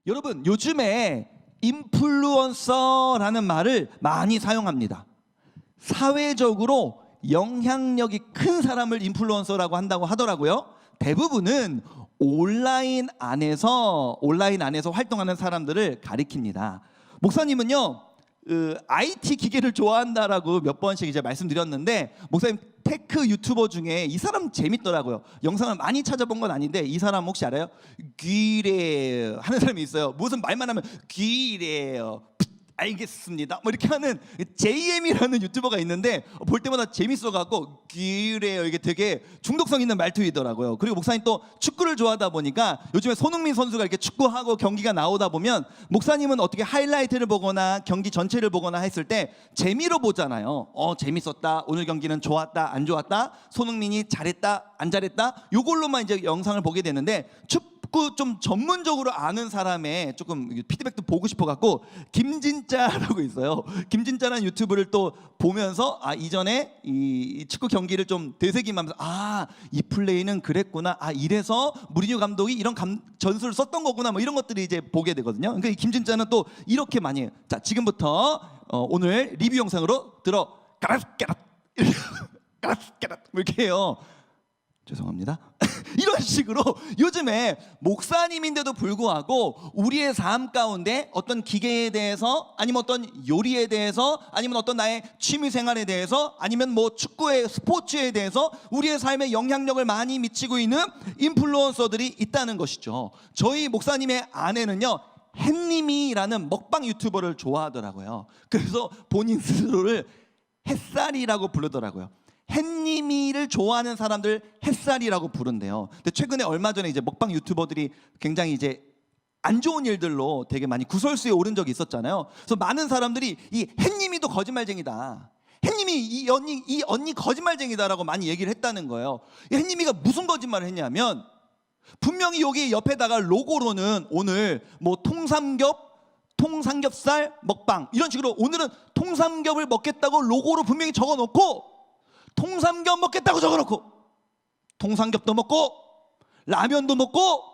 여러분, 요즘에 인플루언서라는 말을 많이 사용합니다. 사회적으로 영향력이 큰 사람을 인플루언서라고 한다고 하더라고요. 대부분은 온라인 안에서 활동하는 사람들을 가리킵니다. 목사님은요, IT 기계를 좋아한다라고 몇 번씩 이제 말씀드렸는데, 목사님 테크 유튜버 중에 이 사람 재밌더라고요. 영상을 많이 찾아본 건 아닌데 이 사람 혹시 알아요? 귀래 하는 사람이 있어요. 무슨 말만 하면 귀래요. 알겠습니다. 뭐 이렇게 하는 JM이라는 유튜버가 있는데 볼 때마다 재밌어갖고 귀래요. 이게 되게 중독성 있는 말투이더라고요. 그리고 목사님 또 축구를 좋아하다 보니까 요즘에 손흥민 선수가 이렇게 축구하고 경기가 나오다 보면 목사님은 어떻게 하이라이트를 보거나 경기 전체를 보거나 했을 때 재미로 보잖아요. 재밌었다. 오늘 경기는 좋았다. 안 좋았다. 손흥민이 잘했다. 안 잘했다. 요걸로만 이제 영상을 보게 되는데 축구 좀 전문적으로 아는 사람의 조금 피드백도 보고 싶어갖고 김진짜라고 있어요. 김진짜라는 유튜브를 또 보면서 이전에 이 축구 경기를 좀 되새김하면서 이 플레이는 그랬구나. 이래서 무리뉴 감독이 이런 전술을 썼던 거구나. 뭐 이런 것들이 이제 보게 되거든요. 그러니까 이 김진짜는 또 이렇게 많이 해요. 자, 지금부터 오늘 리뷰 영상으로 까락까락 이렇게 해요. 죄송합니다. 이런 식으로 요즘에 목사님인데도 불구하고 우리의 삶 가운데 어떤 기계에 대해서, 아니면 어떤 요리에 대해서, 아니면 어떤 나의 취미 생활에 대해서, 아니면 뭐 축구의 스포츠에 대해서 우리의 삶에 영향력을 많이 미치고 있는 인플루언서들이 있다는 것이죠. 저희 목사님의 아내는요, 햇님이라는 먹방 유튜버를 좋아하더라고요. 그래서 본인 스스로를 햇살이라고 부르더라고요. 햇님이를 좋아하는 사람들 햇살이라고 부른대요. 근데 최근에 얼마 전에 이제 먹방 유튜버들이 굉장히 이제 안 좋은 일들로 되게 많이 구설수에 오른 적이 있었잖아요. 그래서 많은 사람들이 이 햇님이도 거짓말쟁이다. 햇님이 이 언니 거짓말쟁이다라고 많이 얘기를 했다는 거예요. 햇님이가 무슨 거짓말을 했냐면, 분명히 여기 옆에다가 로고로는 오늘 뭐 통삼겹살 먹방 이런 식으로 오늘은 통삼겹을 먹겠다고 로고로 분명히 적어놓고, 통삼겹 먹겠다고 적어놓고 통삼겹도 먹고 라면도 먹고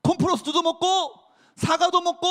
콤프로스트도 먹고 사과도 먹고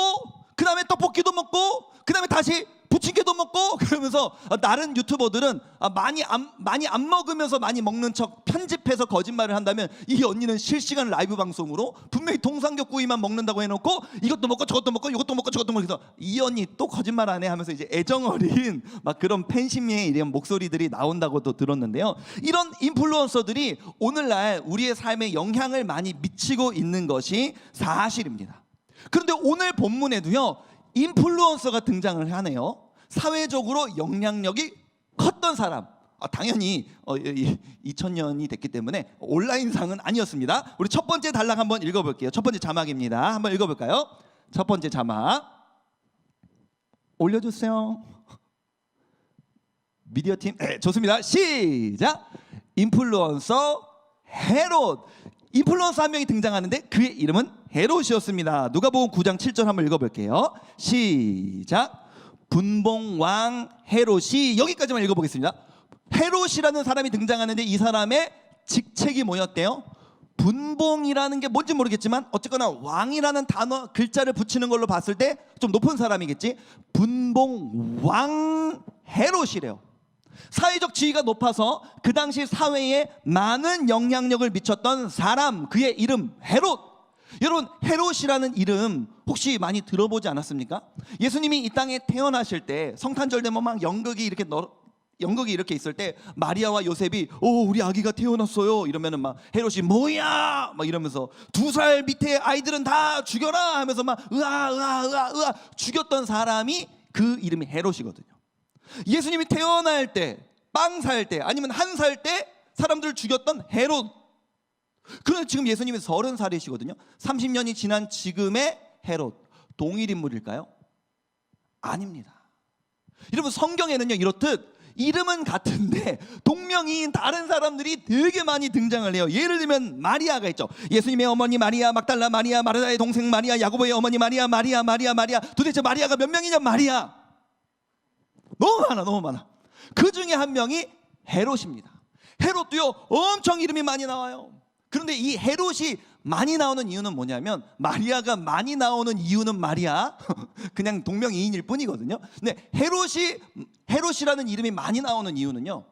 그 다음에 떡볶이도 먹고 그 다음에 다시 부침개도 먹고, 그러면서 다른 유튜버들은 많이 안 먹으면서 많이 먹는 척 편집해서 거짓말을 한다면, 이 언니는 실시간 라이브 방송으로 분명히 통삼겹구이만 먹는다고 해놓고 이것도 먹고 저것도 먹고 이것도 먹고 저것도 먹고 해서 이 언니 또 거짓말 안 해 하면서 이제 애정어린 막 그런 팬심의 이런 목소리들이 나온다고도 들었는데요. 이런 인플루언서들이 오늘날 우리의 삶에 영향을 많이 미치고 있는 것이 사실입니다. 그런데 오늘 본문에도요, 인플루언서가 등장을 하네요. 사회적으로 영향력이 컸던 사람. 당연히 2000년이 됐기 때문에 온라인상은 아니었습니다. 우리 첫 번째 단락 한번 읽어볼게요. 첫 번째 자막입니다. 한번 읽어볼까요? 첫 번째 자막 올려주세요. 미디어팀. 좋습니다. 시작. 인플루언서 헤롯. 인플루언서 한 명이 등장하는데 그의 이름은 헤롯이었습니다. 누가복음 9장 7절 한번 읽어볼게요. 시작. 분봉왕 헤롯이, 여기까지만 읽어보겠습니다. 헤롯이라는 사람이 등장하는데 이 사람의 직책이 뭐였대요? 분봉이라는 게 뭔지 모르겠지만 어쨌거나 왕이라는 단어 글자를 붙이는 걸로 봤을 때 좀 높은 사람이겠지. 분봉왕 헤롯이래요. 사회적 지위가 높아서 그 당시 사회에 많은 영향력을 미쳤던 사람, 그의 이름 헤롯. 여러분, 헤롯이라는 이름 혹시 많이 들어보지 않았습니까? 예수님이 이 땅에 태어나실 때 성탄절 되면 막 연극이 이렇게 있을 때 마리아와 요셉이 우리 아기가 태어났어요 이러면은 막 헤롯이 뭐야 막 이러면서 2살 밑에 아이들은 다 죽여라 하면서 막 으아 죽였던 사람이, 그 이름이 헤롯이거든요. 예수님이 태어날 때, 빵 살 때, 아니면 한 살 때 사람들을 죽였던 헤롯. 그런데 지금 예수님이 30살이시거든요. 30년이 지난 지금의 헤롯, 동일 인물일까요? 아닙니다. 여러분, 성경에는요 이렇듯 이름은 같은데 동명이인 다른 사람들이 되게 많이 등장을 해요. 예를 들면 마리아가 있죠. 예수님의 어머니 마리아, 막달라 마리아, 마르다의 동생 마리아, 야고보의 어머니 마리아. 도대체 마리아가 몇 명이냐? 마리아 너무 많아. 그 중에 한 명이 헤롯입니다. 헤롯도요 엄청 이름이 많이 나와요. 그런데 이 헤롯이 많이 나오는 이유는 뭐냐면 마리아가 많이 나오는 이유는 마리아 그냥 동명이인일 뿐이거든요. 근데 헤롯이라는 이름이 많이 나오는 이유는요,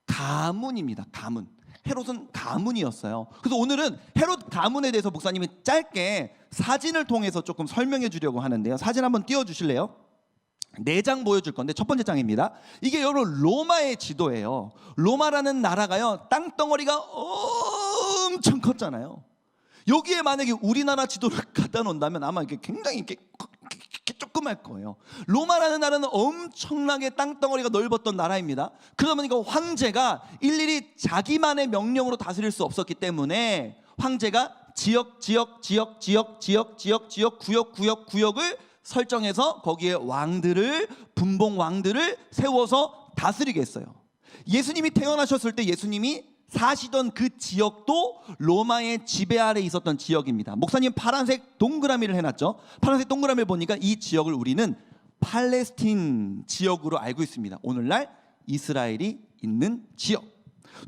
가문입니다. 가문. 헤롯은 가문이었어요. 그래서 오늘은 헤롯 가문에 대해서 목사님이 짧게 사진을 통해서 조금 설명해 주려고 하는데요. 사진 한번 띄워주실래요? 4장 보여줄 건데 첫 번째 장입니다. 이게 여러분 로마의 지도예요. 로마라는 나라가요, 땅덩어리가 엄청 컸잖아요. 여기에 만약에 우리나라 지도를 갖다 놓는다면 아마 이게 굉장히 이렇게 조그말 거예요. 로마라는 나라는 엄청나게 땅덩어리가 넓었던 나라입니다. 그러다 보니까 황제가 일일이 자기만의 명령으로 다스릴 수 없었기 때문에 황제가 지역 구역을 설정해서 거기에 왕들을, 분봉 왕들을 세워서 다스리게 했어요. 예수님이 태어나셨을 때 예수님이 사시던 그 지역도 로마의 지배 아래 있었던 지역입니다. 목사님 파란색 동그라미를 해놨죠. 파란색 동그라미를 보니까 이 지역을 우리는 팔레스틴 지역으로 알고 있습니다. 오늘날 이스라엘이 있는 지역.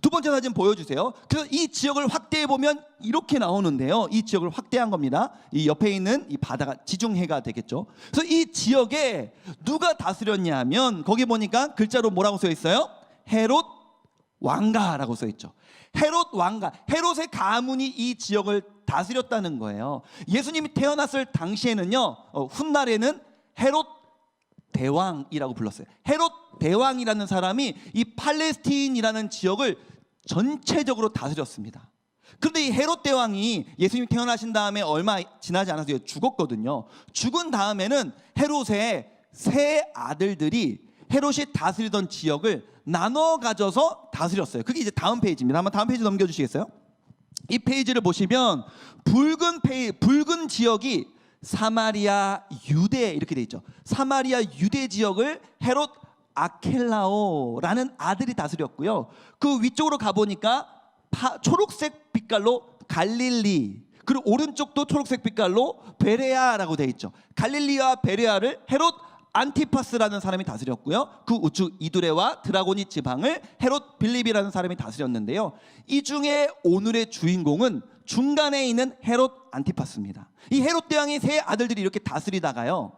두 번째 사진 보여주세요. 그래서 이 지역을 확대해 보면 이렇게 나오는데요, 이 지역을 확대한 겁니다. 이 옆에 있는 이 바다가 지중해가 되겠죠. 그래서 이 지역에 누가 다스렸냐 하면 거기 보니까 글자로 뭐라고 써 있어요? 헤롯 왕가라고 써 있죠. 헤롯 왕가, 헤롯의 가문이 이 지역을 다스렸다는 거예요. 예수님이 태어났을 당시에는요, 훗날에는 헤롯 대왕이라고 불렀어요. 헤롯 대왕이라는 사람이 이 팔레스틴이라는 지역을 전체적으로 다스렸습니다. 그런데 이 헤롯 대왕이 예수님이 태어나신 다음에 얼마 지나지 않아서 죽었거든요. 죽은 다음에는 헤롯의 세 아들들이 헤롯이 다스리던 지역을 나눠 가져서 다스렸어요. 그게 이제 다음 페이지입니다. 한번 다음 페이지 넘겨주시겠어요? 이 페이지를 보시면 붉은 지역이 사마리아 유대 이렇게 돼 있죠. 사마리아 유대 지역을 헤롯 아켈라오라는 아들이 다스렸고요. 그 위쪽으로 가보니까 초록색 빛깔로 갈릴리, 그리고 오른쪽도 초록색 빛깔로 베레아라고 돼 있죠. 갈릴리와 베레아를 헤롯 안티파스라는 사람이 다스렸고요. 그 우측 이두레와 드라고니 지방을 헤롯 빌립이라는 사람이 다스렸는데요. 이 중에 오늘의 주인공은 중간에 있는 헤롯 안티파스입니다. 이 헤롯 대왕의 세 아들들이 이렇게 다스리다가요,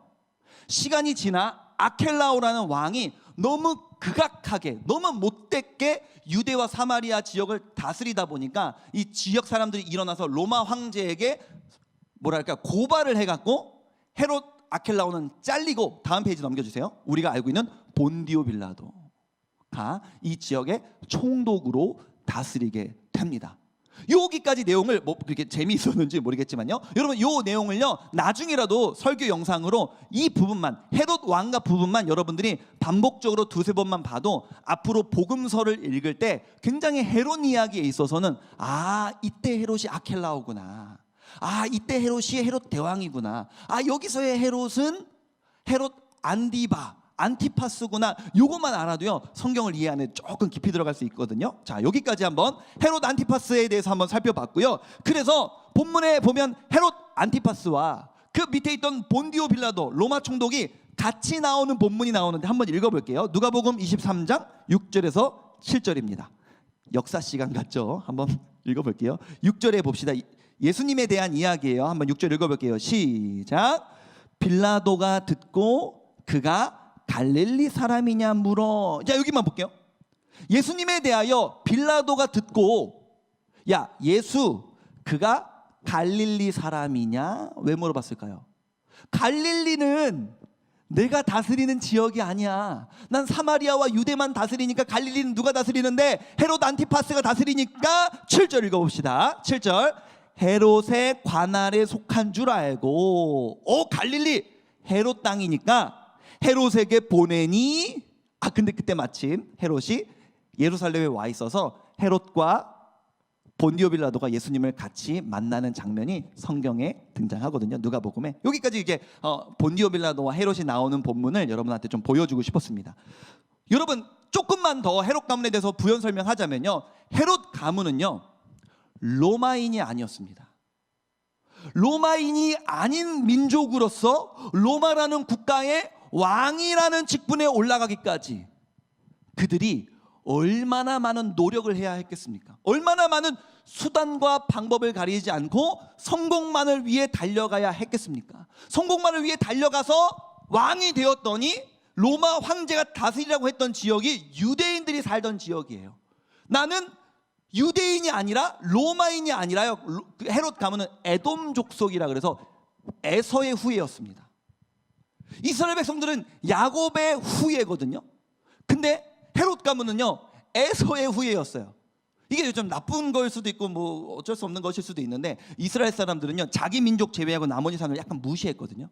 시간이 지나 아켈라오라는 왕이 너무 극악하게, 너무 못되게 유대와 사마리아 지역을 다스리다 보니까 이 지역 사람들이 일어나서 로마 황제에게 고발을 해갖고 헤롯 아켈라오는 잘리고, 다음 페이지 넘겨주세요. 우리가 알고 있는 본디오 빌라도가 이 지역의 총독으로 다스리게 됩니다. 여기까지 내용을 뭐 그렇게 재미있었는지 모르겠지만요, 여러분 이 내용을요 나중에라도 설교 영상으로 이 부분만, 헤롯 왕가 부분만 여러분들이 반복적으로 두세 번만 봐도 앞으로 복음서를 읽을 때 굉장히 헤롯 이야기에 있어서는 이때 헤롯이 아켈라오구나, 이때 헤롯이 헤롯 대왕이구나, 여기서의 헤롯은 헤롯 안티파스구나, 요것만 알아도요 성경을 이해하는 조금 깊이 들어갈 수 있거든요. 자, 여기까지 한번 헤롯 안티파스에 대해서 한번 살펴봤고요. 그래서 본문에 보면 헤롯 안티파스와 그 밑에 있던 본디오 빌라도 로마 총독이 같이 나오는 본문이 나오는데 한번 읽어볼게요. 누가복음 23장 6절에서 7절입니다. 역사 시간 같죠? 한번 읽어볼게요. 6절에 봅시다. 예수님에 대한 이야기예요. 한번 6절 읽어볼게요. 시작. 빌라도가 듣고 그가 갈릴리 사람이냐 물어. 자, 여기만 볼게요. 예수님에 대하여 빌라도가 듣고, 야 예수 그가 갈릴리 사람이냐, 왜 물어봤을까요? 갈릴리는 내가 다스리는 지역이 아니야. 난 사마리아와 유대만 다스리니까 갈릴리는 누가 다스리는데? 헤롯 안티파스가 다스리니까. 7절 읽어봅시다. 7절. 헤롯의 관할에 속한 줄 알고, 갈릴리 헤롯 땅이니까 헤롯에게 보내니. 근데 그때 마침 헤롯이 예루살렘에 와 있어서 헤롯과 본디오 빌라도가 예수님을 같이 만나는 장면이 성경에 등장하거든요. 누가복음에. 여기까지 이제 본디오 빌라도와 헤롯이 나오는 본문을 여러분한테 좀 보여주고 싶었습니다. 여러분 조금만 더 헤롯 가문에 대해서 부연 설명하자면요, 헤롯 가문은요 로마인이 아니었습니다. 로마인이 아닌 민족으로서 로마라는 국가의 왕이라는 직분에 올라가기까지 그들이 얼마나 많은 노력을 해야 했겠습니까? 얼마나 많은 수단과 방법을 가리지 않고 성공만을 위해 달려가야 했겠습니까? 성공만을 위해 달려가서 왕이 되었더니 로마 황제가 다스리라고 했던 지역이 유대인들이 살던 지역이에요. 나는 유대인이 아니라 로마인이 아니라요. 헤롯 가문은 에돔 족속이라 그래서 에서의 후예였습니다. 이스라엘 백성들은 야곱의 후예거든요. 근데 헤롯 가문은요 에서의 후예였어요. 이게 좀 나쁜 거일 수도 있고 뭐 어쩔 수 없는 것일 수도 있는데, 이스라엘 사람들은요 자기 민족 제외하고 나머지 사람을 약간 무시했거든요.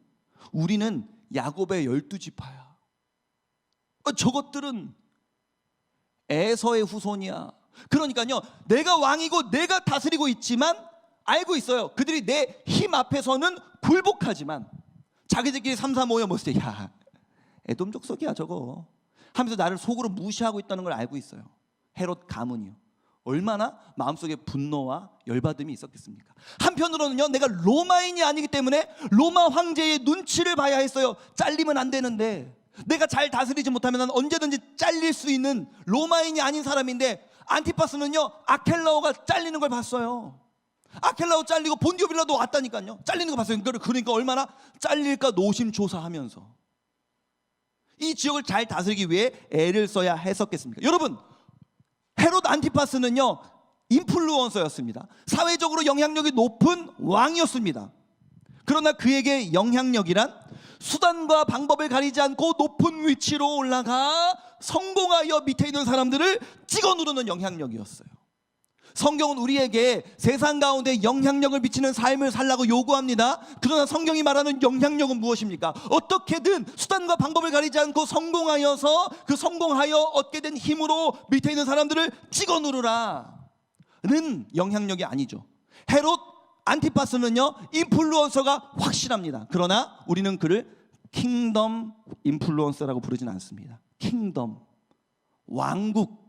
우리는 야곱의 12지파야. 저것들은 에서의 후손이야. 그러니까요 내가 왕이고 내가 다스리고 있지만 알고 있어요. 그들이 내 힘 앞에서는 굴복하지만 자기들끼리 삼삼 오여 모였을 때 야 에돔 족속이야 저거 하면서 나를 속으로 무시하고 있다는 걸 알고 있어요. 헤롯 가문이요. 얼마나 마음속에 분노와 열받음이 있었겠습니까? 한편으로는요 내가 로마인이 아니기 때문에 로마 황제의 눈치를 봐야 했어요. 잘리면 안 되는데, 내가 잘 다스리지 못하면 난 언제든지 잘릴 수 있는 로마인이 아닌 사람인데, 안티파스는요 아켈라오가 잘리는 걸 봤어요. 아켈라오 잘리고 본디오 빌라도 왔다니까요. 잘리는 거 봤어요. 그러니까 얼마나 잘릴까 노심초사하면서 이 지역을 잘 다스리기 위해 애를 써야 했었겠습니까? 여러분, 헤롯 안티파스는요 인플루언서였습니다. 사회적으로 영향력이 높은 왕이었습니다. 그러나 그에게 영향력이란 수단과 방법을 가리지 않고 높은 위치로 올라가 성공하여 밑에 있는 사람들을 찍어 누르는 영향력이었어요. 성경은 우리에게 세상 가운데 영향력을 미치는 삶을 살라고 요구합니다. 그러나 성경이 말하는 영향력은 무엇입니까? 어떻게든 수단과 방법을 가리지 않고 성공하여서 그 성공하여 얻게 된 힘으로 밑에 있는 사람들을 찍어 누르라는 영향력이 아니죠. 헤롯 안티파스는요 인플루언서가 확실합니다. 그러나 우리는 그를 킹덤 인플루언서라고 부르진 않습니다. 킹덤, 왕국,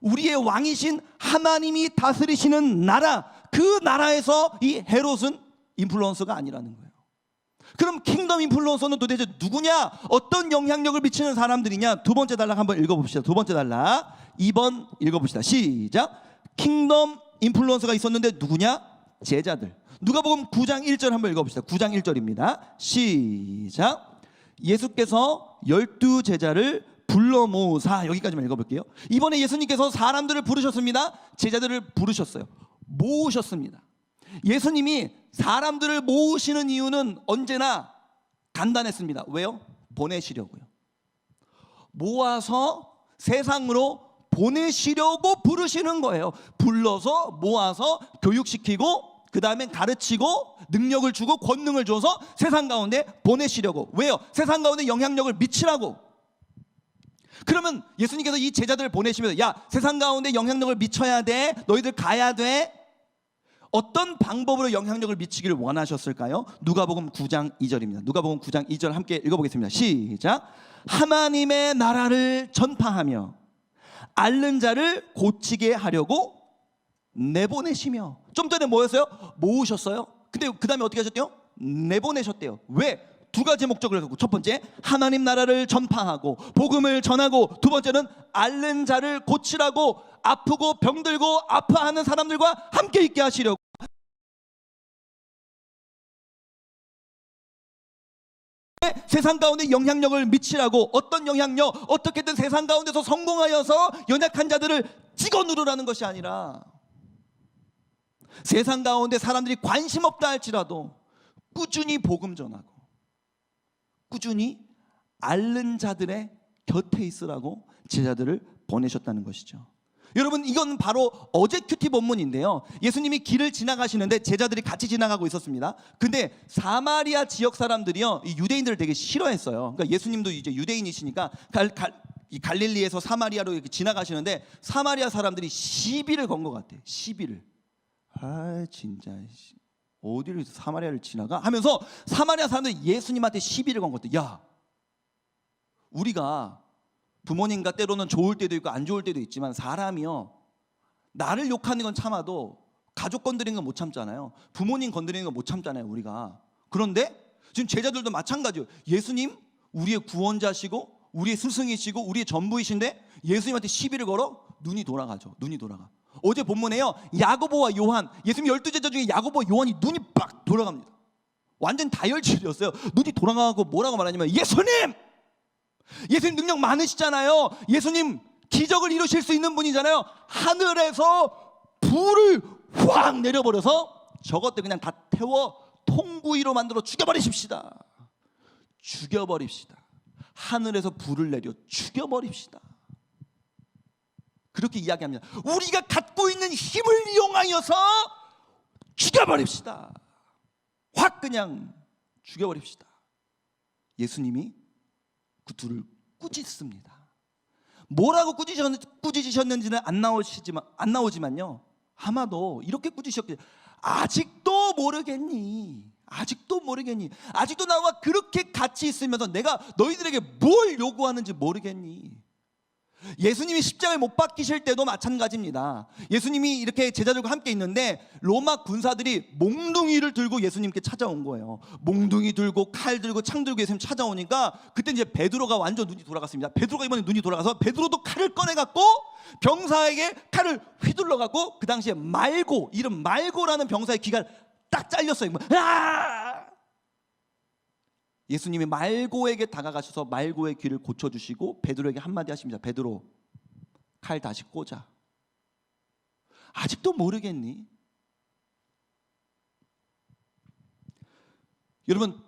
우리의 왕이신 하나님이 다스리시는 나라, 그 나라에서 이 헤롯은 인플루언서가 아니라는 거예요. 그럼 킹덤 인플루언서는 도대체 누구냐? 어떤 영향력을 미치는 사람들이냐? 두 번째 단락 한번 읽어봅시다. 두 번째 단락 2번 읽어봅시다. 시작. 킹덤 인플루언서가 있었는데 누구냐? 제자들. 누가복음 9장 1절 한번 읽어봅시다. 9장 1절입니다. 시작. 예수께서 12제자를 불러 모으사. 여기까지만 읽어볼게요. 이번에 예수님께서 사람들을 부르셨습니다. 제자들을 부르셨어요. 모으셨습니다. 예수님이 사람들을 모으시는 이유는 언제나 간단했습니다. 왜요? 보내시려고요. 모아서 세상으로 보내시려고 부르시는 거예요. 불러서 모아서 교육시키고 그 다음에 가르치고 능력을 주고 권능을 줘서 세상 가운데 보내시려고. 왜요? 세상 가운데 영향력을 미치라고. 그러면 예수님께서 이 제자들을 보내시면서 야 세상 가운데 영향력을 미쳐야 돼, 너희들 가야 돼. 어떤 방법으로 영향력을 미치기를 원하셨을까요? 누가복음 9장 2절입니다. 누가복음 9장 2절 함께 읽어보겠습니다. 시작. 하나님의 나라를 전파하며 앓는 자를 고치게 하려고 내보내시며. 좀 전에 뭐였어요? 모으셨어요. 근데 그 다음에 어떻게 하셨대요? 내보내셨대요. 왜? 두 가지 목적을 갖고, 첫 번째 하나님 나라를 전파하고 복음을 전하고, 두 번째는 앓는 자를 고치라고, 아프고 병들고 아파하는 사람들과 함께 있게 하시려고. 세상 가운데 영향력을 미치라고. 어떤 영향력? 어떻게든 세상 가운데서 성공하여서 연약한 자들을 찍어 누르라는 것이 아니라, 세상 가운데 사람들이 관심 없다 할지라도 꾸준히 복음 전하고 꾸준히 앓는 자들의 곁에 있으라고 제자들을 보내셨다는 것이죠. 여러분, 이건 바로 어제 큐티 본문인데요. 예수님이 길을 지나가시는데 제자들이 같이 지나가고 있었습니다. 근데 사마리아 지역 사람들이요, 이 유대인들을 되게 싫어했어요. 그러니까 예수님도 이제 유대인이시니까 이 갈릴리에서 사마리아로 이렇게 지나가시는데 사마리아 사람들이 시비를 건 것 같아요. 시비를. 아 진짜 어디를 사마리아를 지나가? 하면서 사마리아 사람들이 예수님한테 시비를 건 것 같아요. 야, 우리가 부모님과 때로는 좋을 때도 있고 안 좋을 때도 있지만 사람이요, 나를 욕하는 건 참아도 가족 건드리는 건 못 참잖아요. 부모님 건드리는 건 못 참잖아요 우리가. 그런데 지금 제자들도 마찬가지예요. 예수님 우리의 구원자시고 우리의 스승이시고 우리의 전부이신데 예수님한테 시비를 걸어? 눈이 돌아가죠. 눈이 돌아가. 어제 본문에요, 야고보와 요한, 예수님 12제자 중에 야고보와 요한이 눈이 빡 돌아갑니다. 완전 다혈질이었어요. 눈이 돌아가고 뭐라고 말하냐면, 예수님 능력 많으시잖아요. 예수님 기적을 이루실 수 있는 분이잖아요. 하늘에서 불을 확 내려버려서 저것들 그냥 다 태워 통구이로 만들어 죽여버리십시다. 죽여버립시다. 하늘에서 불을 내려 죽여버립시다. 그렇게 이야기합니다. 우리가 갖고 있는 힘을 이용하여서 죽여버립시다. 확 그냥 죽여버립시다. 예수님이 그 둘을 꾸짖습니다. 뭐라고 꾸짖으셨는지는 안 나오지만요, 아마도 이렇게 꾸짖으셨겠죠. 아직도 모르겠니? 아직도 모르겠니? 아직도 나와 그렇게 같이 있으면서 내가 너희들에게 뭘 요구하는지 모르겠니? 예수님이 십자가에 못 박히실 때도 마찬가지입니다. 예수님이 이렇게 제자들과 함께 있는데 로마 군사들이 몽둥이를 들고 예수님께 찾아온 거예요. 몽둥이 들고 칼 들고 창 들고 예수님 찾아오니까 그때 이제 베드로가 완전 눈이 돌아갔습니다. 베드로가 이번에 눈이 돌아가서 베드로도 칼을 꺼내갖고 병사에게 칼을 휘둘러갖고, 그 당시에 말고, 이름 말고라는 병사의 귀가 딱 잘렸어요. 예수님이 말고에게 다가가셔서 말고의 귀를 고쳐주시고 베드로에게 한마디 하십니다. 베드로, 칼 다시 꽂아. 아직도 모르겠니? 여러분,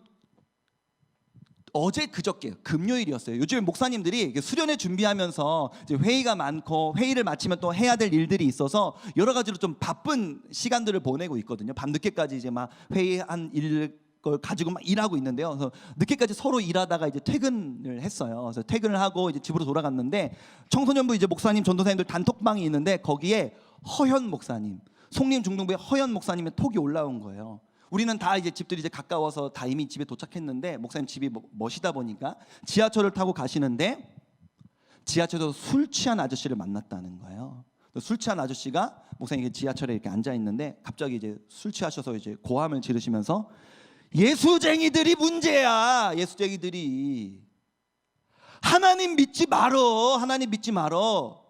어제 그저께 금요일이었어요. 요즘에 목사님들이 수련회 준비하면서 이제 회의가 많고, 회의를 마치면 또 해야 될 일들이 있어서 여러 가지로 좀 바쁜 시간들을 보내고 있거든요. 밤늦게까지 이제 막 회의한 걸 가지고 막 일하고 있는데요. 그래서 늦게까지 서로 일하다가 이제 퇴근을 했어요. 그래서 퇴근을 하고 이제 집으로 돌아갔는데, 청소년부 이제 목사님, 전도사님들 단톡방이 있는데 거기에 허현 목사님, 송림 중등부의 허현 목사님의 톡이 올라온 거예요. 우리는 다 이제 집들이 이제 가까워서 다 이미 집에 도착했는데, 목사님 집이 멋이다 보니까 지하철을 타고 가시는데 지하철에서 술 취한 아저씨를 만났다는 거예요. 술 취한 아저씨가 목사님이 지하철에 이렇게 앉아 있는데 갑자기 이제 술 취하셔서 이제 고함을 지르시면서, 예수쟁이들이 문제야. 예수쟁이들이 하나님 믿지 말어. 하나님 믿지 말어.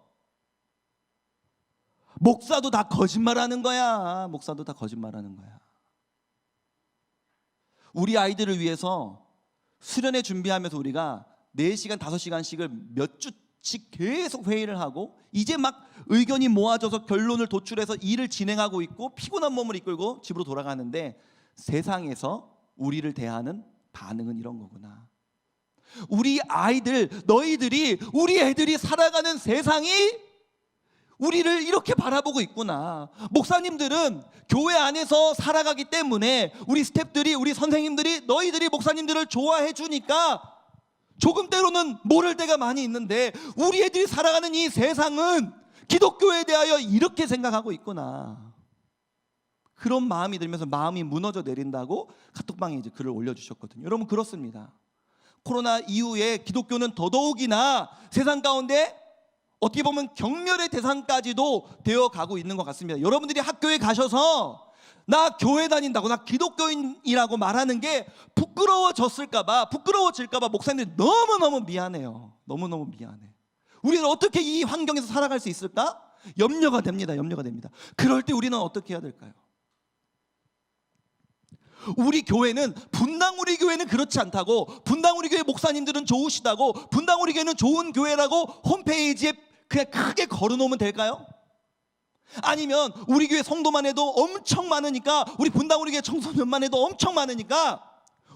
목사도 다 거짓말하는 거야. 목사도 다 거짓말하는 거야. 우리 아이들을 위해서 수련회 준비하면서 우리가 4시간 5시간씩을 몇 주씩 계속 회의를 하고, 이제 막 의견이 모아져서 결론을 도출해서 일을 진행하고 있고 피곤한 몸을 이끌고 집으로 돌아가는데, 세상에서 우리를 대하는 반응은 이런 거구나. 우리 아이들, 너희들이, 우리 애들이 살아가는 세상이 우리를 이렇게 바라보고 있구나. 목사님들은 교회 안에서 살아가기 때문에 우리 스태프들이, 우리 선생님들이, 너희들이 목사님들을 좋아해 주니까 조금 때로는 모를 때가 많이 있는데, 우리 애들이 살아가는 이 세상은 기독교에 대하여 이렇게 생각하고 있구나. 그런 마음이 들면서 마음이 무너져 내린다고 카톡방에 이제 글을 올려주셨거든요. 여러분, 그렇습니다. 코로나 이후에 기독교는 더더욱이나 세상 가운데 어떻게 보면 경멸의 대상까지도 되어가고 있는 것 같습니다. 여러분들이 학교에 가셔서 나 교회 다닌다고, 나 기독교인이라고 말하는 게 부끄러워질까봐 목사님들이 너무너무 미안해요. 너무너무 미안해. 우리는 어떻게 이 환경에서 살아갈 수 있을까? 염려가 됩니다. 염려가 됩니다. 그럴 때 우리는 어떻게 해야 될까요? 우리 교회는, 분당 우리 교회는 그렇지 않다고, 분당 우리 교회 목사님들은 좋으시다고, 분당 우리 교회는 좋은 교회라고 홈페이지에 그냥 크게 걸어놓으면 될까요? 아니면 우리 교회 성도만 해도 엄청 많으니까, 우리 분당 우리 교회 청소년만 해도 엄청 많으니까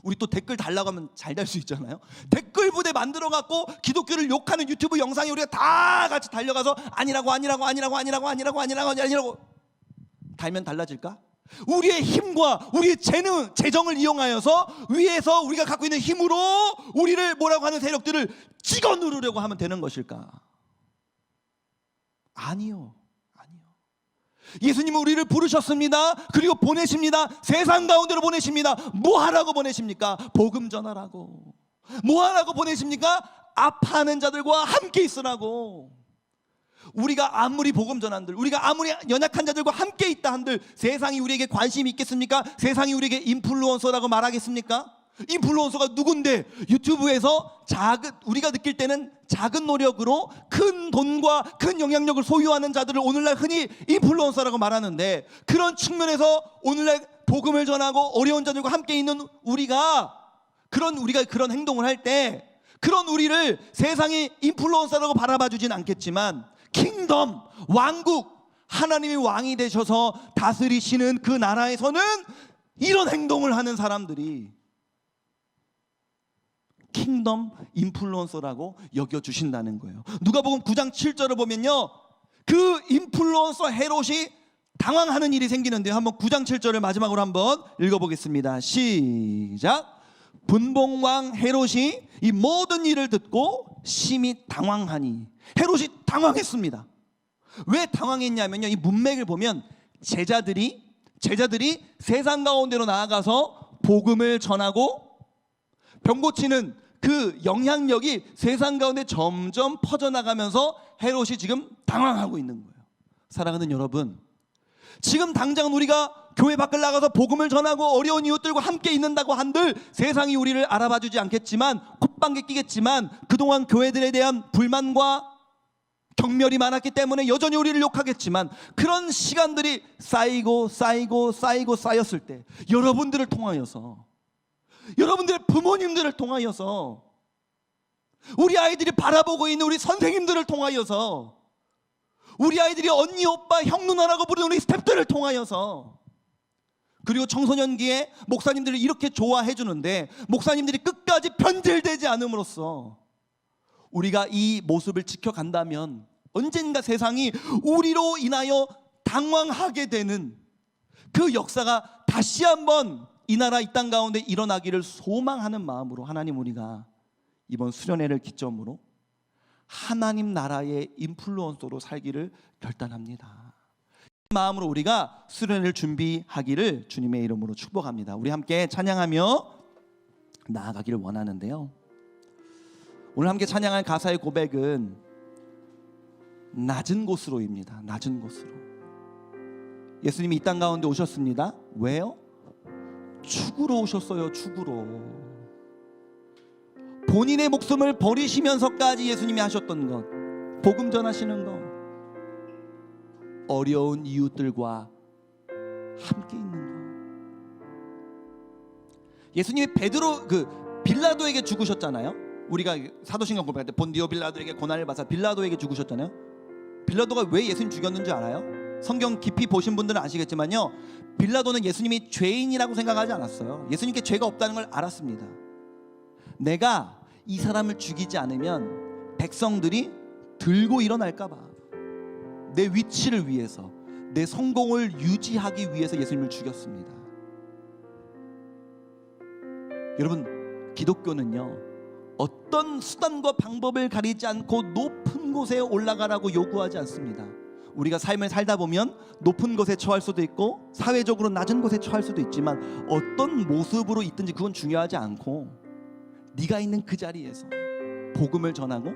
우리 또 댓글 달라고 하면 잘 달 수 있잖아요. 댓글 부대 만들어 갖고 기독교를 욕하는 유튜브 영상에 우리가 다 같이 달려가서 아니라고 달면 달라질까? 우리의 힘과 우리의 재정을 이용하여서 위에서 우리가 갖고 있는 힘으로 우리를 뭐라고 하는 세력들을 찍어 누르려고 하면 되는 것일까? 아니요. 예수님은 우리를 부르셨습니다. 그리고 보내십니다. 세상 가운데로 보내십니다. 뭐 하라고 보내십니까? 복음 전하라고. 뭐 하라고 보내십니까? 아파하는 자들과 함께 있으라고. 우리가 아무리 복음 전한들, 우리가 아무리 연약한 자들과 함께 있다 한들 세상이 우리에게 관심이 있겠습니까? 세상이 우리에게 인플루언서라고 말하겠습니까? 인플루언서가 누군데? 유튜브에서 우리가 느낄 때는 작은 노력으로 큰 돈과 큰 영향력을 소유하는 자들을 오늘날 흔히 인플루언서라고 말하는데, 그런 측면에서 오늘날 복음을 전하고 어려운 자들과 함께 있는 우리가 그런 행동을 할 때, 그런 우리를 세상이 인플루언서라고 바라봐 주진 않겠지만, 킹덤, 왕국, 하나님이 왕이 되셔서 다스리시는 그 나라에서는 이런 행동을 하는 사람들이 킹덤 인플루언서라고 여겨주신다는 거예요. 누가복음 9장 7절을 보면요, 그 인플루언서 헤롯이 당황하는 일이 생기는데요. 한번 9장 7절을 마지막으로 한번 읽어보겠습니다. 시작. 분봉왕 헤롯이 이 모든 일을 듣고 심히 당황하니. 헤롯이 당황했습니다. 왜 당황했냐면요, 이 문맥을 보면 제자들이 세상 가운데로 나아가서 복음을 전하고 병 고치는 그 영향력이 세상 가운데 점점 퍼져나가면서 헤롯이 지금 당황하고 있는 거예요. 사랑하는 여러분, 지금 당장 우리가 교회 밖을 나가서 복음을 전하고 어려운 이웃들과 함께 있는다고 한들 세상이 우리를 알아봐주지 않겠지만, 콧방귀 끼겠지만, 그동안 교회들에 대한 불만과 경멸이 많았기 때문에 여전히 우리를 욕하겠지만, 그런 시간들이 쌓였을 때 여러분들을 통하여서, 여러분들의 부모님들을 통하여서, 우리 아이들이 바라보고 있는 우리 선생님들을 통하여서, 우리 아이들이 언니, 오빠, 형, 누나라고 부르는 우리 스태프들을 통하여서, 그리고 청소년기에 목사님들을 이렇게 좋아해 주는데 목사님들이 끝까지 변질되지 않음으로써 우리가 이 모습을 지켜간다면 언젠가 세상이 우리로 인하여 당황하게 되는 그 역사가 다시 한번 이 나라 이 땅 가운데 일어나기를 소망하는 마음으로 하나님, 우리가 이번 수련회를 기점으로 하나님 나라의 인플루언서로 살기를 결단합니다. 이 마음으로 우리가 수련회를 준비하기를 주님의 이름으로 축복합니다. 우리 함께 찬양하며 나아가기를 원하는데요, 오늘 함께 찬양할 가사의 고백은 낮은 곳으로입니다. 낮은 곳으로. 예수님이 이 땅 가운데 오셨습니다. 왜요? 축으로 오셨어요. 축으로. 본인의 목숨을 버리시면서까지 예수님이 하셨던 것, 복음 전하시는 것, 어려운 이웃들과 함께 있는 것. 예수님이 빌라도에게 죽으셨잖아요. 우리가 사도신경 공부할 때 본디오 빌라도에게 고난을 받아 빌라도에게 죽으셨잖아요. 빌라도가 왜 예수님 죽였는 줄 알아요? 성경 깊이 보신 분들은 아시겠지만요, 빌라도는 예수님이 죄인이라고 생각하지 않았어요. 예수님께 죄가 없다는 걸 알았습니다. 내가 이 사람을 죽이지 않으면 백성들이 들고 일어날까 봐, 내 위치를 위해서, 내 성공을 유지하기 위해서 예수님을 죽였습니다. 여러분, 기독교는요, 어떤 수단과 방법을 가리지 않고 높은 곳에 올라가라고 요구하지 않습니다. 우리가 삶을 살다 보면 높은 곳에 처할 수도 있고 사회적으로 낮은 곳에 처할 수도 있지만, 어떤 모습으로 있든지 그건 중요하지 않고 네가 있는 그 자리에서 복음을 전하고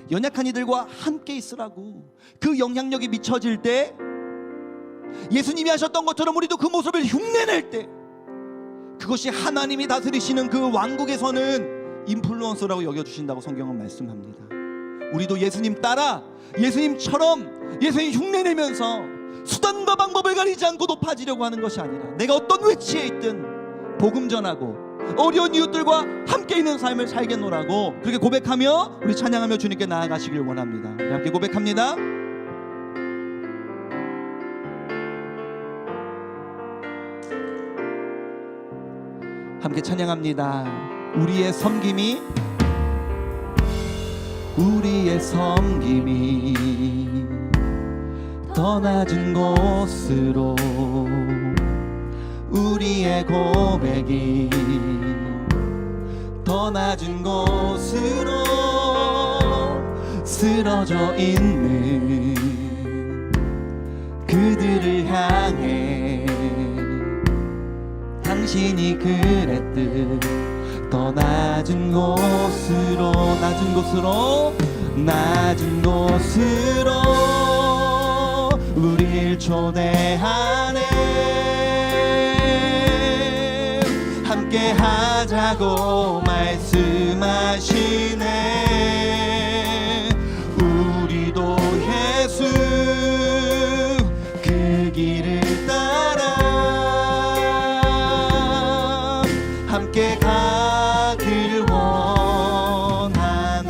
연약한 이들과 함께 있으라고. 그 영향력이 미쳐질 때, 예수님이 하셨던 것처럼 우리도 그 모습을 흉내낼 때, 그것이 하나님이 다스리시는 그 왕국에서는 인플루언서라고 여겨주신다고 성경은 말씀합니다. 우리도 예수님 따라, 예수님처럼 예수님 흉내내면서 수단과 방법을 가리지 않고 높아지려고 하는 것이 아니라, 내가 어떤 위치에 있든 복음 전하고 어려운 이웃들과 함께 있는 삶을 살겠노라고, 그렇게 고백하며 우리 찬양하며 주님께 나아가시길 원합니다. 우리 함께 고백합니다. 함께 찬양합니다. 우리의 섬김이 더 낮은 곳으로, 우리의 고백이 더 낮은 곳으로 쓰러져 있는 그들을 향해 당신이 그랬듯 더 낮은 곳으로, 낮은 곳으로 우릴 초대하네. 함께 함께 하자고 말씀하시네. 우리도 예수 그 길을 따라 함께 가길 원하네.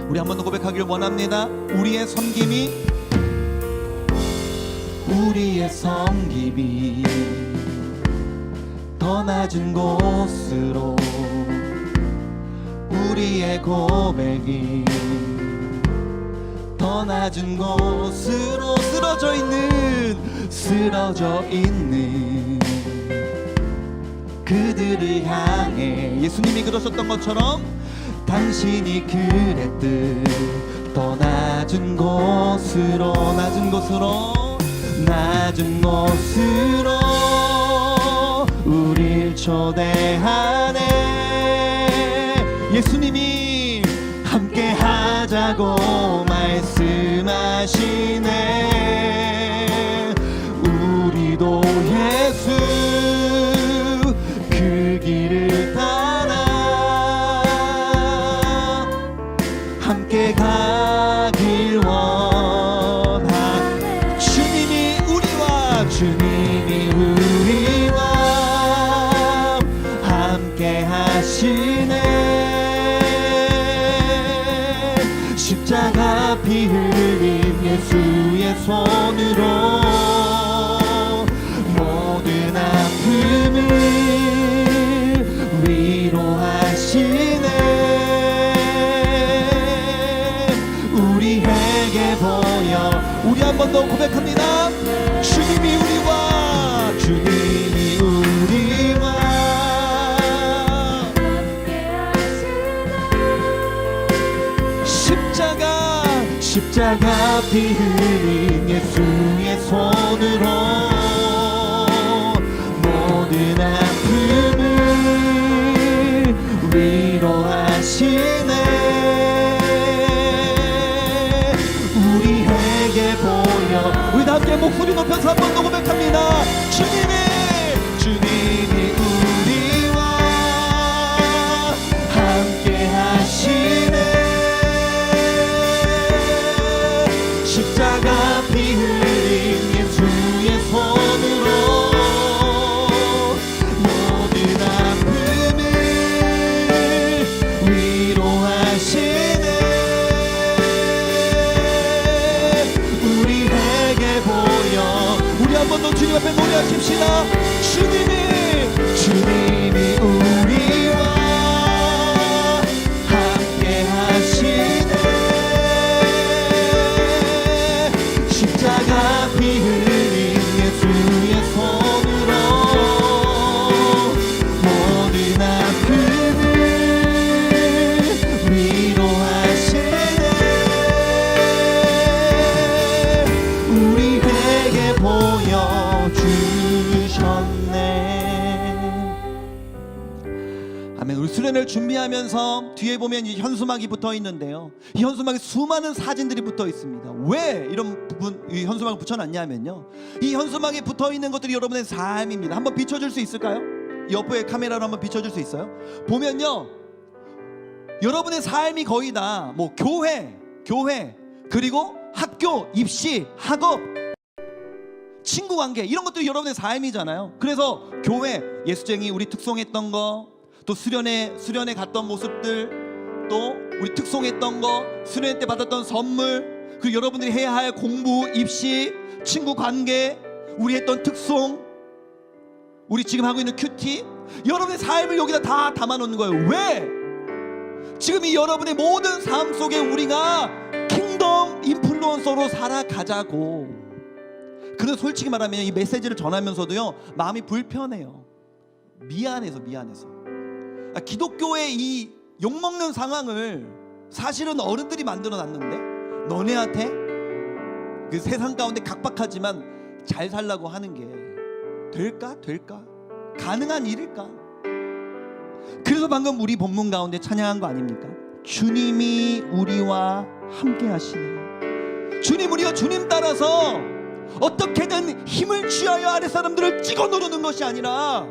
우리 한 번 더 고백하길 원합니다. 우리의 섬김이 더 낮은 곳으로, 우리의 고백이 더 낮은 곳으로 쓰러져 있는 그들을 향해 예수님이 그러셨던 것처럼 당신이 그랬듯 더 낮은 곳으로 우릴 초대하네. 예수님이 함께 하자고 말씀하시네. 우리도 예수 그 길을 따라 함께 가길 원하네. 주님이 우리와 함께 하시네. 십자가 피 흘린 예수의 손으로 모든 아픔을 위로하시네. 우리에게 보여. 우리 한 번 더 고백합니다. 주님이 우리와 십자가 피 흘린 예수의 손으로 모든 아픔을 위로하시네. 우리에게 보여. 우리 다 함께 목소리 높여서 한 번 더 고백합니다. 주님이 우리와 함께 하시네. 십자가 피 흘린 예수의 손으로 모든 아픔을 위로하시네. 우리에게 보여. 우리 한 번 더 주님 앞에 노래하십시다. 주님이 우리와 함께 하시네. 십자가 피 흘린 예수의 손으로 모든 아픔을 위로하시네. 우리에게 보여주셨네. 아멘. 우리 수련회를 준비하면서 뒤에 보면 이 현수막이 붙어 있는데요, 이 현수막에 수많은 사진들이 붙어 있습니다. 왜 이런 부분 이 현수막을 붙여놨냐면요, 이 현수막에 붙어 있는 것들이 여러분의 삶입니다. 한번 비춰줄 수 있을까요? 옆에 카메라로 한번 비춰줄 수 있어요? 보면요, 여러분의 삶이 거의 다 뭐 교회 그리고 학교, 입시, 학업, 친구 관계, 이런 것들이 여러분의 삶이잖아요. 그래서 교회, 예수쟁이 우리 특송했던 거, 또 수련회 갔던 모습들, 또 우리 특송했던 거, 수련회 때 받았던 선물, 그리고 여러분들이 해야 할 공부, 입시, 친구 관계, 우리 했던 특송, 우리 지금 하고 있는 큐티, 여러분의 삶을 여기다 다 담아놓는 거예요. 왜? 지금 이 여러분의 모든 삶 속에 우리가 킹덤 인플루언서로 살아가자고. 그래서 솔직히 말하면 이 메시지를 전하면서도요, 마음이 불편해요. 미안해서. 기독교의 이 욕먹는 상황을 사실은 어른들이 만들어놨는데, 너네한테 그 세상 가운데 각박하지만 잘 살라고 하는 게 될까? 가능한 일일까? 그래서 방금 우리 본문 가운데 찬양한 거 아닙니까? 주님이 우리와 함께 하시네. 주님, 우리가 주님 따라서 어떻게든 힘을 취하여 아랫사람들을 찍어 누르는 것이 아니라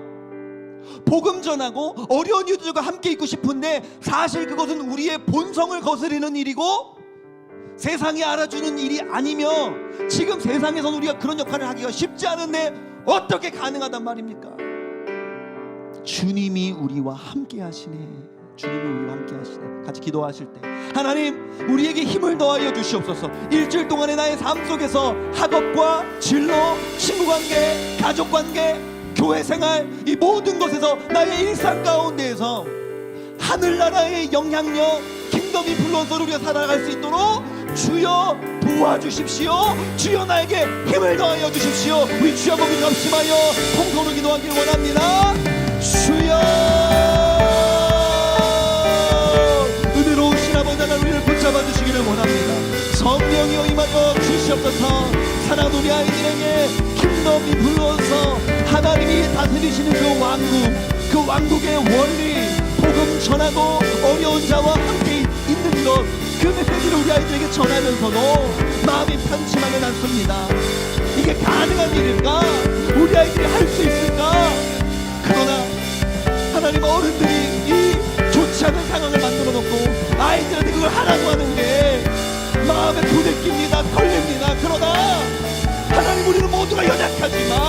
복음 전하고 어려운 이웃들과 함께 있고 싶은데 사실 그것은 우리의 본성을 거스르는 일이고 세상이 알아주는 일이 아니며 지금 세상에서는 우리가 그런 역할을 하기가 쉽지 않은데 어떻게 가능하단 말입니까? 주님이 우리와 함께 하시네. 주님이 우리와 함께 하시네. 같이 기도하실 때 하나님 우리에게 힘을 더하여 주시옵소서. 일주일 동안의 나의 삶 속에서 학업과 진로, 친구관계, 가족관계, 교회생활 이 모든 것에서 나의 일상 가운데에서 하늘나라의 영향력 킹덤 인플루언서로 우리가 살아갈 수 있도록 주여 도와주십시오. 주여 나에게 힘을 더하여 주십시오. 우리 주여 한번 합심하여 통성으로 기도하길 원합니다. 주여 은혜로우신 아버지 하나님 우리를 붙잡아 주시기를 원합니다. 성령이여 임하여 주시옵소서. 사랑하는 우리 아이들에게 킹덤 인플루언서 하나님이 다스리시는 그 왕국의 원리 복음 전하고 어려운 자와 함께 있는 것 그 메시지를 우리 아이들에게 전하면서도 마음이 편심하면 않습니다. 이게 가능한 일일까? 우리 아이들이 할 수 있을까? 그러나 하나님 어른들이 이 좋지 않은 상황을 만들어 놓고 아이들한테 그걸 하라고 하는 게 마음에 부대낍니다. 걸립니다. 그러나 하나님 우리는 모두가 연약하지만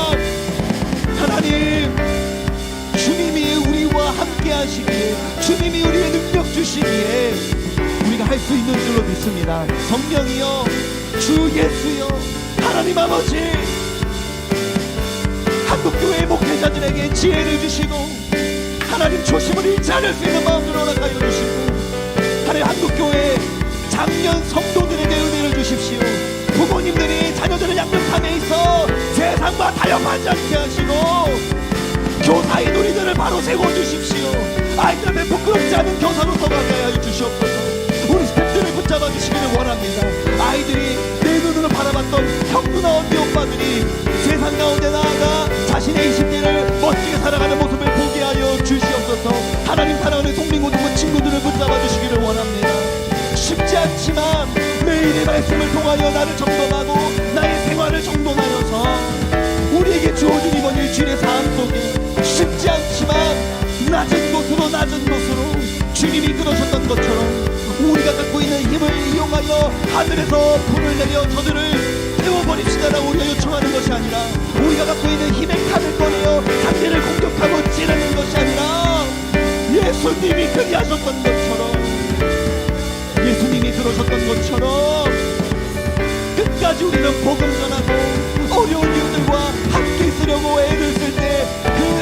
하나님 주님이 우리와 함께 하시기에 주님이 우리의 능력 주시기에 우리가 할 수 있는 줄로 믿습니다. 성령이여 주 예수여 하나님 아버지 한국교회 목회자들에게 지혜를 주시고 하나님 초심을 잃지 않을 수 있는 마음을 허락하여 주시고 하나님 한국교회 장년 성도들에게 은혜를 주십시오. 부모님들이 자녀들을 양육함에 있어 세상과 타협하지 않게 하시고 교사의 누리들을 바로 세워주십시오. 아이들한테 부끄럽지 않은 교사로 서가게 하여 주시옵소서. 우리 스태프들을 붙잡아 주시기를 원합니다. 아이들이 내 눈으로 바라봤던 형 누나 언니 오빠들이 세상 가운데 나아가 자신의 20대를 멋지게 살아가는 모습을 보게 하여 주시옵소서. 하나님 사랑하는 송민고등부 친구들을 붙잡아 주시기를 원합니다. 쉽지 않지만 매일의 말씀을 통하여 나를 점검하고 나의 생활을 정돈하여서 우리에게 주어진 이번 일주일의 삶 속에 쉽지 않지만 낮은 곳으로 주님이 이끌어셨던 것처럼 우리가 갖고 있는 힘을 이용하여 하늘에서 불을 내려 저들을 태워버립시다라고 우리가 요청하는 것이 아니라 우리가 갖고 있는 힘의 칼을 꺼내어 상대를 공격하고 찌르는 것이 아니라 예수님이 그리하셨던 것처럼 그러셨던 것처럼 끝까지 우리는 복음 전하고 어려운 이웃들과 함께 있으려고 애를 쓸 때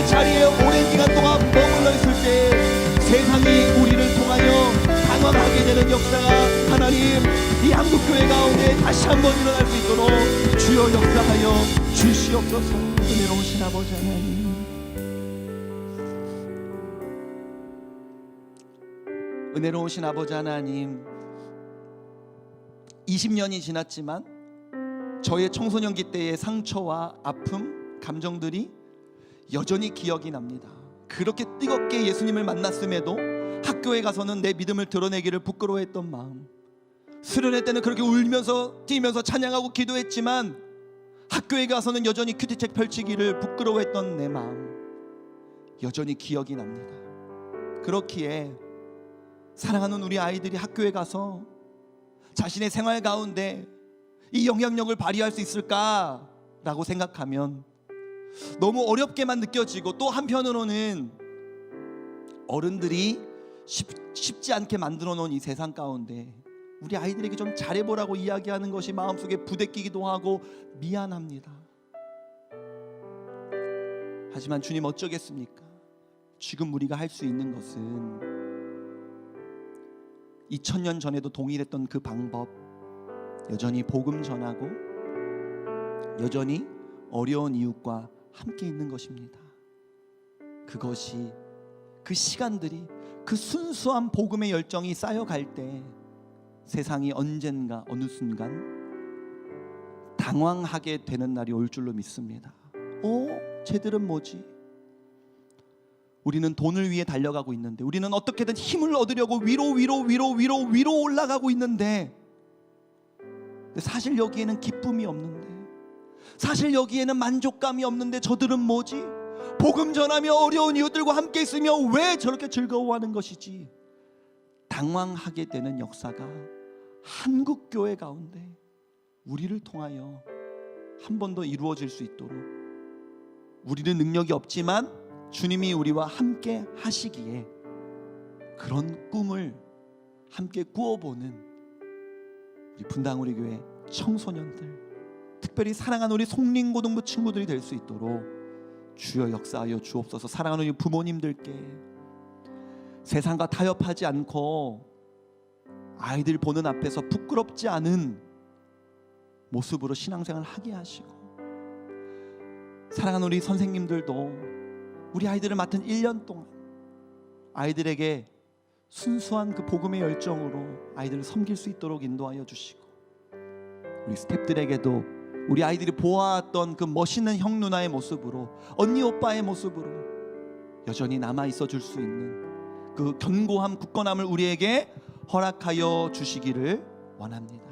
그 자리에 오랜 기간 동안 머물러 있을 때 세상이 우리를 통하여 당황하게 되는 역사가 하나님 이 한국교회 가운데 다시 한번 일어날 수 있도록 주여 역사하여 주시옵소서. 은혜로우신 아버지 하나님 은혜로우신 아버지 하나님 20년이 지났지만 저의 청소년기 때의 상처와 아픔, 감정들이 여전히 기억이 납니다. 그렇게 뜨겁게 예수님을 만났음에도 학교에 가서는 내 믿음을 드러내기를 부끄러워했던 마음, 수련회 때는 그렇게 울면서 뛰면서 찬양하고 기도했지만 학교에 가서는 여전히 큐티책 펼치기를 부끄러워했던 내 마음 여전히 기억이 납니다. 그렇기에 사랑하는 우리 아이들이 학교에 가서 자신의 생활 가운데 이 영향력을 발휘할 수 있을까라고 생각하면 너무 어렵게만 느껴지고 또 한편으로는 어른들이 쉽지 않게 만들어 놓은 이 세상 가운데 우리 아이들에게 좀 잘해보라고 이야기하는 것이 마음속에 부대끼기도 하고 미안합니다. 하지만 주님 어쩌겠습니까? 지금 우리가 할 수 있는 것은 2000년 전에도 동일했던 그 방법, 여전히 복음 전하고 여전히 어려운 이웃과 함께 있는 것입니다. 그것이 그 시간들이 그 순수한 복음의 열정이 쌓여갈 때 세상이 언젠가 어느 순간 당황하게 되는 날이 올 줄로 믿습니다. 쟤들은 뭐지? 우리는 돈을 위해 달려가고 있는데, 우리는 어떻게든 힘을 얻으려고 위로 올라가고 있는데 사실 여기에는 기쁨이 없는데, 사실 여기에는 만족감이 없는데 저들은 뭐지? 복음 전하며 어려운 이웃들과 함께 있으며 왜 저렇게 즐거워하는 것이지? 당황하게 되는 역사가 한국 교회 가운데 우리를 통하여 한 번 더 이루어질 수 있도록, 우리는 능력이 없지만 주님이 우리와 함께 하시기에 그런 꿈을 함께 꾸어보는 우리 분당우리 교회 청소년들, 특별히 사랑하는 우리 송림고등부 친구들이 될 수 있도록 주여 역사하여 주옵소서. 사랑하는 우리 부모님들께 세상과 타협하지 않고 아이들 보는 앞에서 부끄럽지 않은 모습으로 신앙생활을 하게 하시고, 사랑하는 우리 선생님들도 우리 아이들을 맡은 1년 동안 아이들에게 순수한 그 복음의 열정으로 아이들을 섬길 수 있도록 인도하여 주시고, 우리 스태프들에게도 우리 아이들이 보아왔던 그 멋있는 형 누나의 모습으로, 언니 오빠의 모습으로 여전히 남아 있어 줄 수 있는 그 견고함, 굳건함을 우리에게 허락하여 주시기를 원합니다.